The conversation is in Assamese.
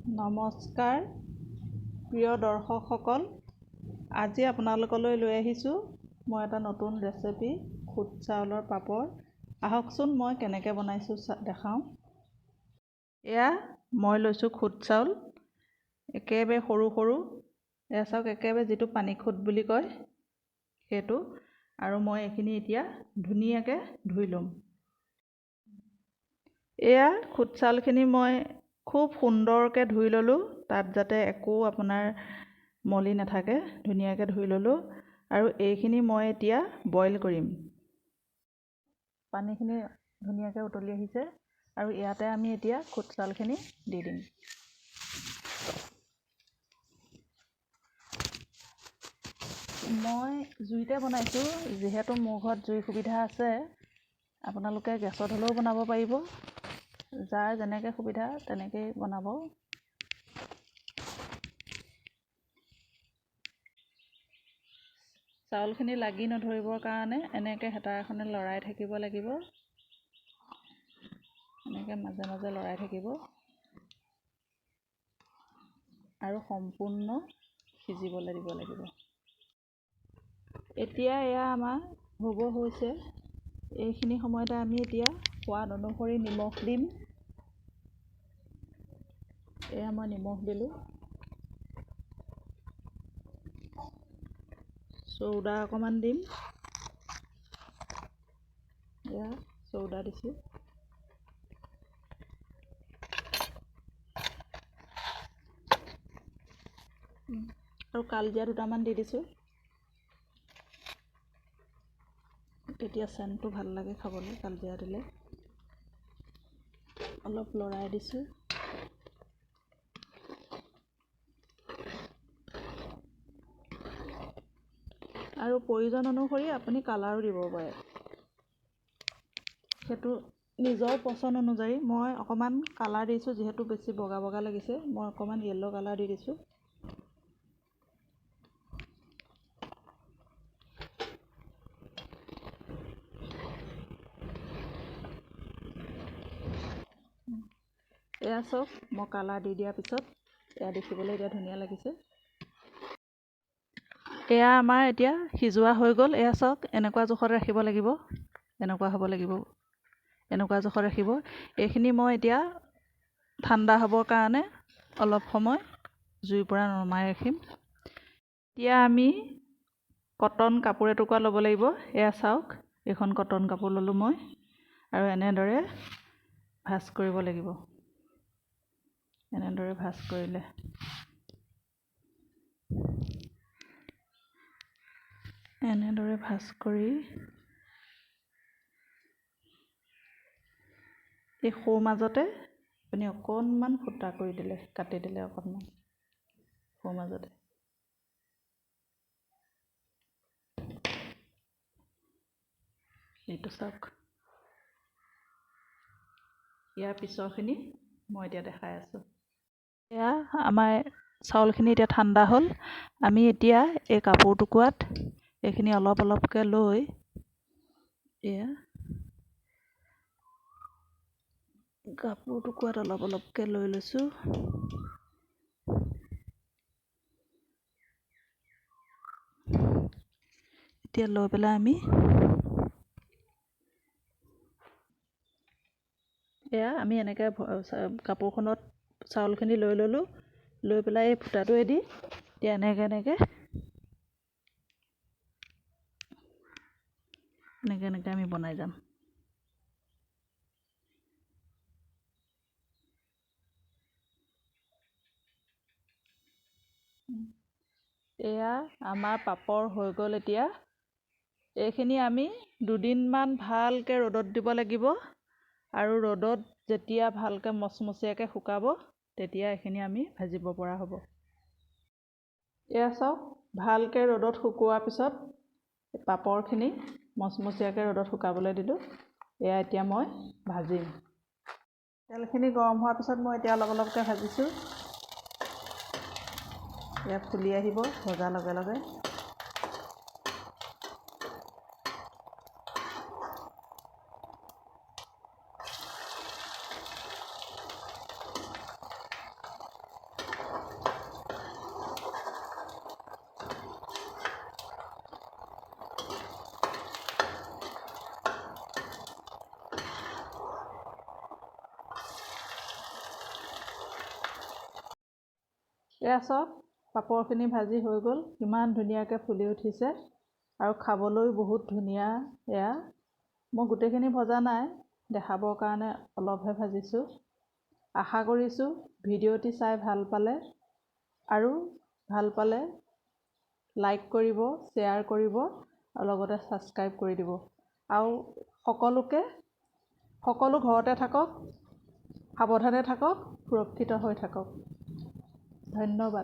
নমস্কাৰ প্ৰিয় দৰ্শকসকল, আজি আপোনালোকলৈ লৈ আহিছোঁ মই এটা নতুন ৰেচিপি খুদ চাউলৰ পাপৰ। আহকচোন মই কেনেকৈ বনাইছোঁ দেখাওঁ। এয়া মই লৈছোঁ খুদ চাউল, একেবাৰে সৰু সৰু। এয়া চাওক, একেবাৰে যিটো পানী খুদ বুলি কয় সেইটো। আৰু মই এইখিনি এতিয়া ধুনীয়াকৈ ধুই ল'ম। এয়া খুদ চাউলখিনি মই খুব সুন্দৰকৈ ধুই ল'লোঁ, তাত যাতে একো আপোনাৰ মলি নাথাকে, ধুনীয়াকৈ ধুই ল'লোঁ। আৰু এইখিনি মই এতিয়া বইল কৰিম। পানীখিনি ধুনীয়াকৈ উতলি আহিছে আৰু ইয়াতে আমি এতিয়া খুদ চাউলখিনি দি দিম। মই জুইতে বনাইছোঁ, যিহেতু মোৰ ঘৰত জুইৰ সুবিধা আছে। আপোনালোকে গেছত হ'লেও বনাব পাৰিব, যাৰ যেনেকৈ সুবিধা তেনেকৈয়ে বনাব। চাউলখিনি লাগি নধৰিবৰ কাৰণে এনেকৈ হেতা এখনে লৰাই থাকিব লাগিব, এনেকৈ মাজে মাজে লৰাই থাকিব আৰু সম্পূৰ্ণ সিজিবলৈ দিব লাগিব। এতিয়া এয়া আমাৰ হ'ব হৈছে। এইখিনি সময়তে আমি এতিয়া সোৱাদ অনুসৰি নিমখ দিম। এয়া মই নিমখ দিলোঁ, চৌদা অকণমান দিম। এয়া চৌদা দিছোঁ। আৰু কালজিৰা দুটামান দি দিছোঁ, তেতিয়া চেণ্টটো ভাল লাগে খাবলৈ কালজিৰা দিলে। অলপ লৰাই দিছোঁ। আৰু প্ৰয়োজন অনুসৰি আপুনি কালাৰো দিব পাৰে, সেইটো নিজৰ পচন্দ অনুযায়ী। মই অকণমান কালাৰ দিছোঁ, যিহেতু বেছি বগা বগা লাগিছে, মই অকণমান য়েল্ল' কালাৰ দি দিছোঁ। এয়া চাওক, মই কালাৰ দি দিয়াৰ পিছত এয়া দেখিবলৈ এতিয়া ধুনীয়া লাগিছে। এয়া আমাৰ এতিয়া সিজোৱা হৈ গ'ল। এয়া চাওক, এনেকুৱা জোখত ৰাখিব লাগিব, এনেকুৱা হ'ব লাগিব, এনেকুৱা জোখত ৰাখিব। এইখিনি মই এতিয়া ঠাণ্ডা হ'বৰ কাৰণে অলপ সময় জুইৰ পৰা নমাই ৰাখিম। এতিয়া আমি কটন কাপোৰ এটুকুৰা ল'ব লাগিব। এয়া চাওক, এইখন কটন কাপোৰ ল'লোঁ মই, আৰু এনেদৰে ভাঁজ কৰিব লাগিব। এনেদৰে ভাঁজ কৰিলে এনেদৰে ভাঁজ কৰি এই সোঁ মাজতে আপুনি অকণমান ফুটা কৰি দিলে, কাটি দিলে অকণমান সোঁ মাজতে। এইটো চাওক। ইয়াৰ পিছৰখিনি মই এতিয়া দেখাই আছোঁ। এয়া আমাৰ চাউলখিনি এতিয়া ঠাণ্ডা হ'ল। আমি এতিয়া এই কাপোৰ টুকুৰাত এইখিনি অলপ অলপকৈ লৈ, এয়া কাপোৰ টুকুৰাত অলপ অলপকৈ লৈ লৈছোঁ। এতিয়া লৈ পেলাই আমি এনেকৈ কাপোৰখনত চাউলখিনি লৈ ল'লোঁ। লৈ পেলাই এই ফুটাটোৱেদি এতিয়া এনেকৈ আমি বনাই যাম। এয়া আমাৰ পাপৰ হৈ গ'ল। এতিয়া এইখিনি আমি দুদিনমান ভালকৈ ৰ'দত দিব লাগিব, আৰু ৰ'দত যেতিয়া ভালকৈ মচমচীয়াকৈ শুকাব, তেতিয়া এইখিনি আমি ভাজিব পৰা হ'ব। এয়া চাওক, ভালকৈ ৰ'দত শুকোৱাৰ পিছত পাপৰখিনি মচমচীয়াকৈ ৰ'দত শুকাবলৈ দিলোঁ। এয়া এতিয়া মই ভাজিম। তেলখিনি গৰম হোৱাৰ পিছত মই এতিয়া অলপ অলপকৈ ভাজিছোঁ। এয়া ফুলি আহিব ভজাৰ লগে লগে। এয়া চাওক পাপৰখিনি ভাজি হৈ গ'ল, কিমান ধুনীয়াকৈ ফুলি উঠিছে আৰু খাবলৈও বহুত ধুনীয়া। এয়া মই গোটেইখিনি ভজা নাই, দেখাবৰ কাৰণে অলপহে ভাজিছোঁ। আশা কৰিছোঁ ভিডিঅ'টি চাই ভাল পালে, আৰু ভাল পালে লাইক কৰিব, শ্বেয়াৰ কৰিব আৰু লগতে ছাবস্ক্ৰাইব কৰি দিব। আৰু সকলো ঘৰতে থাকক, সাৱধানে থাকক, সুৰক্ষিত হৈ থাকক। ধন্যবাদ।